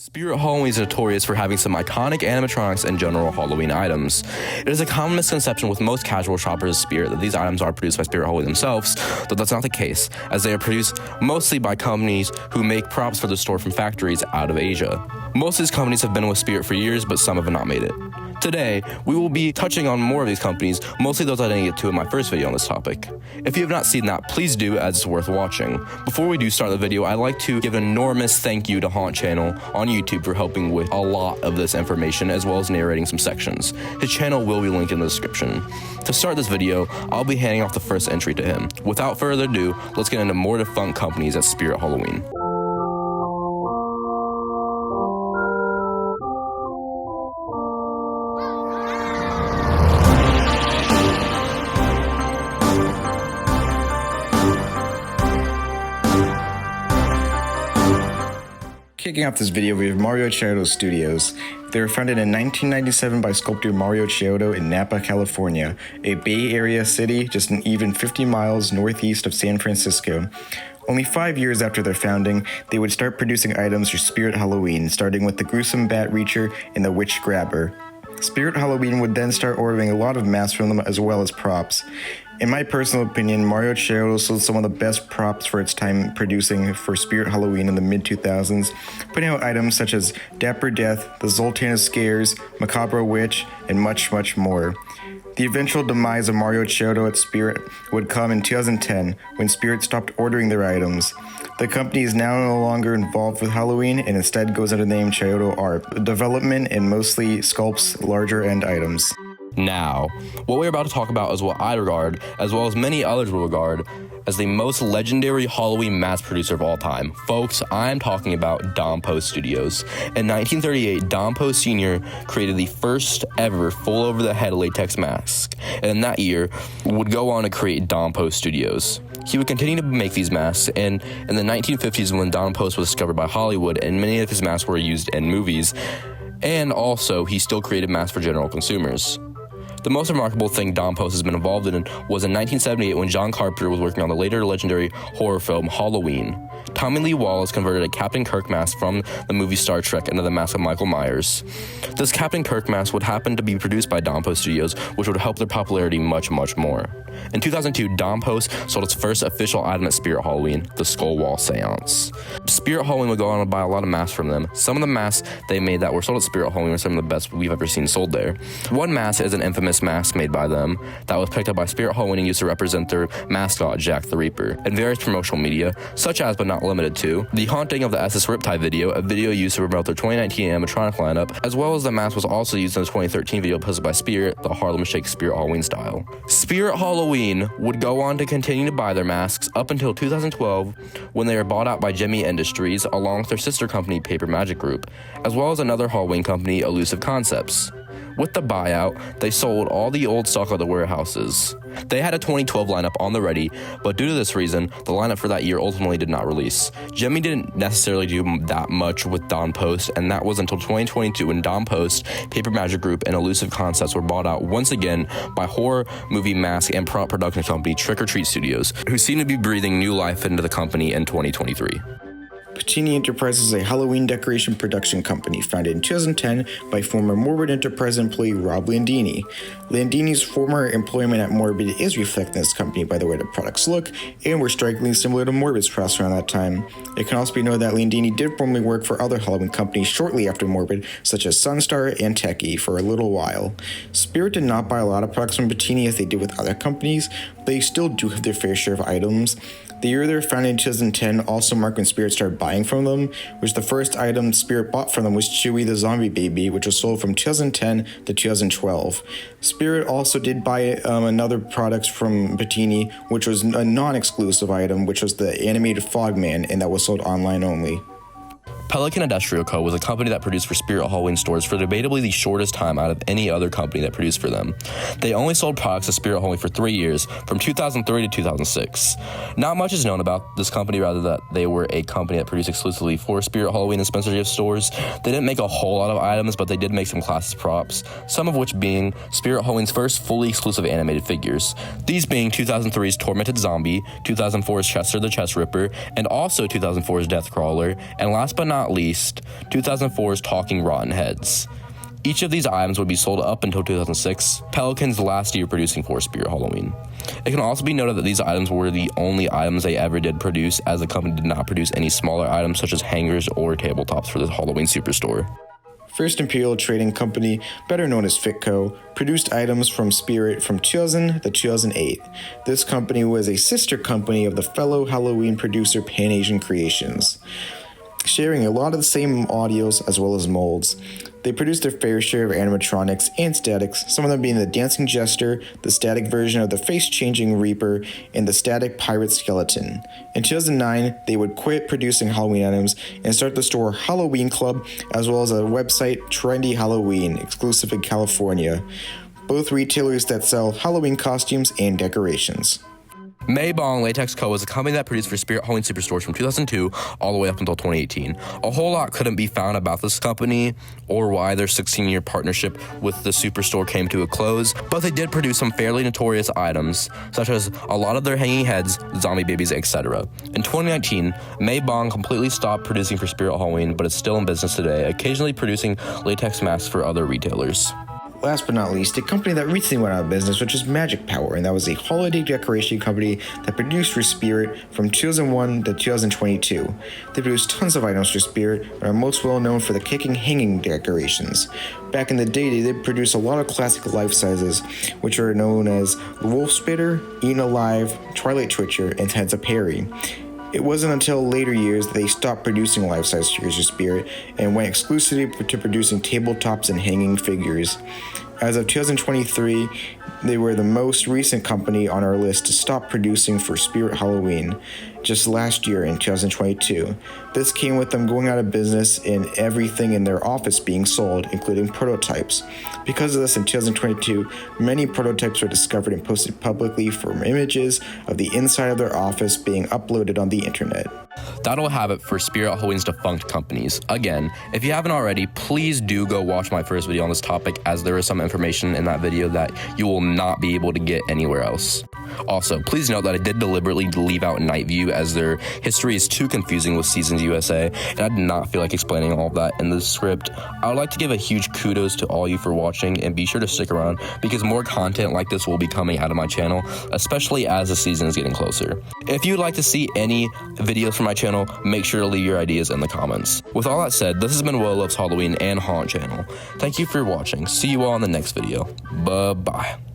Spirit Halloween is notorious for having some iconic animatronics and general Halloween items. It is a common misconception with most casual shoppers of Spirit that these items are produced by Spirit Halloween themselves, though that's not the case, as they are produced mostly by companies who make props for the store from factories out of Asia. Most of these companies have been with Spirit for years, but some have not made it. Today, we will be touching on more of these companies, mostly those I didn't get to in my first video on this topic. If you have not seen that, please do, as it's worth watching. Before we do start the video, I'd like to give an enormous thank you to Haunt Channel on YouTube for helping with a lot of this information, as well as narrating some sections. His channel will be linked in the description. To start this video, I'll be handing off the first entry to him. Without further ado, let's get into more defunct companies at Spirit Halloween. Kicking off this video, we have Mario Chiodo Studios. They were founded in 1997 by sculptor Mario Chiodo in Napa, California, a Bay Area city just an even 50 miles northeast of San Francisco. Only 5 years after their founding, they would start producing items for Spirit Halloween, starting with the gruesome bat reacher and the witch grabber. Spirit Halloween would then start ordering a lot of masks from them as well as props. In my personal opinion, Mario Chiodo sold some of the best props for its time producing for Spirit Halloween in the mid-2000s, putting out items such as Dapper Death, the Zoltan of Scares, Macabre Witch, and much, much more. The eventual demise of Mario Chiodo at Spirit would come in 2010, when Spirit stopped ordering their items. The company is now no longer involved with Halloween and instead goes under the name Chiodo Art, development and mostly sculpts larger end items. Now, what we're about to talk about is what I regard, as well as many others will regard, as the most legendary Halloween mask producer of all time. Folks, I'm talking about Don Post Studios. In 1938, Don Post Sr. created the first ever full over-the-head latex mask, and in that year, would go on to create Don Post Studios. He would continue to make these masks, and in the 1950s, when Don Post was discovered by Hollywood, and many of his masks were used in movies, and also he still created masks for general consumers. The most remarkable thing Don Post has been involved in was in 1978 when John Carpenter was working on the later legendary horror film Halloween. Tommy Lee Wallace converted a Captain Kirk mask from the movie Star Trek into the mask of Michael Myers. This Captain Kirk mask would happen to be produced by Don Post Studios, which would help their popularity much, much more. In 2002, Don Post sold its first official item at Spirit Halloween, the Skull Wall Seance. Spirit Halloween would go on to buy a lot of masks from them. Some of the masks they made that were sold at Spirit Halloween are some of the best we've ever seen sold there. One mask is an infamous mask made by them that was picked up by Spirit Halloween and used to represent their mascot, Jack the Reaper, in various promotional media, such as but not limited to the Haunting of the SS Riptide video, a video used to promote their 2019 animatronic lineup, as well as the mask was also used in the 2013 video posted by Spirit, the Harlem Shake Spirit Halloween style. Spirit Halloween would go on to continue to buy their masks up until 2012 when they were bought out by Jimmy Industries along with their sister company Paper Magic Group, as well as another Halloween company, Elusive Concepts. With the buyout, they sold all the old stock of the warehouses. They had a 2012 lineup on the ready, but due to this reason, the lineup for that year ultimately did not release. Jimmy didn't necessarily do that much with Don Post, and that was until 2022 when Don Post, Paper Magic Group, and Elusive Concepts were bought out once again by horror movie mask and prop production company Trick or Treat Studios, who seem to be breathing new life into the company in 2023. Pitini Enterprises is a Halloween decoration production company founded in 2010 by former Morbid Enterprise employee Rob Landini. Landini's former employment at Morbid is reflected in this company by the way the products look and were strikingly similar to Morbid's products around that time. It can also be noted that Landini did formerly work for other Halloween companies shortly after Morbid, such as Sunstar and Techie, for a little while. Spirit did not buy a lot of products from Pitini as they did with other companies, but they still do have their fair share of items. The year they were founded in 2010 also marked when Spirit started buying from them, which the first item Spirit bought from them was Chewy the Zombie Baby, which was sold from 2010 to 2012. Spirit also did buy another product from Pitini, which was a non-exclusive item, which was the animated Fogman, and that was sold online only. Pelican Industrial Co. was a company that produced for Spirit Halloween stores for debatably the shortest time out of any other company that produced for them. They only sold products to Spirit Halloween for 3 years, from 2003 to 2006. Not much is known about this company, rather that they were a company that produced exclusively for Spirit Halloween and Spencer Gift stores. They didn't make a whole lot of items, but they did make some classic props, some of which being Spirit Halloween's first fully exclusive animated figures. These being 2003's Tormented Zombie, 2004's Chester the Chest Ripper, and also 2004's Death Crawler, and last but not not least, 2004's Talking Rotten Heads. Each of these items would be sold up until 2006, Pelican's last year producing for Spirit Halloween. It can also be noted that these items were the only items they ever did produce, as the company did not produce any smaller items such as hangers or tabletops for the Halloween Superstore. First Imperial Trading Company, better known as FITCO, produced items from Spirit from 2000 to 2008. This company was a sister company of the fellow Halloween producer Pan Asian Creations, sharing a lot of the same audios as well as molds. They produced their fair share of animatronics and statics, some of them being the Dancing Jester, the static version of the face-changing Reaper, and the static Pirate Skeleton. In 2009, they would quit producing Halloween items and start the store Halloween Club, as well as a website Trendy Halloween, exclusive in California, both retailers that sell Halloween costumes and decorations. Mei Bong Latex Co. was a company that produced for Spirit Halloween Superstores from 2002 all the way up until 2018. A whole lot couldn't be found about this company or why their 16-year partnership with the Superstore came to a close, but they did produce some fairly notorious items, such as a lot of their hanging heads, zombie babies, etc. In 2019, Mei Bong completely stopped producing for Spirit Halloween, but is still in business today, occasionally producing latex masks for other retailers. Last but not least, a company that recently went out of business, which is Magic Power, and that was a holiday decoration company that produced for Spirit from 2001 to 2022. They produced tons of items for Spirit, but are most well known for the kicking hanging decorations. Back in the day, they did produce a lot of classic life sizes, which are known as the Wolf Spitter, Eaten Alive, Twilight Twitcher, and Tensa Perry. It wasn't until later years that they stopped producing life-size figures of Spirit and went exclusively to producing tabletops and hanging figures. As of 2023, they were the most recent company on our list to stop producing for Spirit Halloween just last year in 2022. This came with them going out of business and everything in their office being sold, including prototypes. Because of this, in 2022, many prototypes were discovered and posted publicly from images of the inside of their office being uploaded on the internet. That'll have it for Spirit Halloween's defunct companies. Again, if you haven't already, please do go watch my first video on this topic, as there is some information in that video that you will not be able to get anywhere else. Also, please note that I did deliberately leave out Night View, as their history is too confusing with Seasons USA, and I did not feel like explaining all of that in the script. I would like to give a huge kudos to all you for watching, and be sure to stick around because more content like this will be coming out of my channel, especially as the season is getting closer. If you'd like to see any videos from my channel, make sure to leave your ideas in the comments. With all that said, this has been Will Loves Halloween and Haunt Channel. Thank you for watching. See you all in the next video. Bye-bye.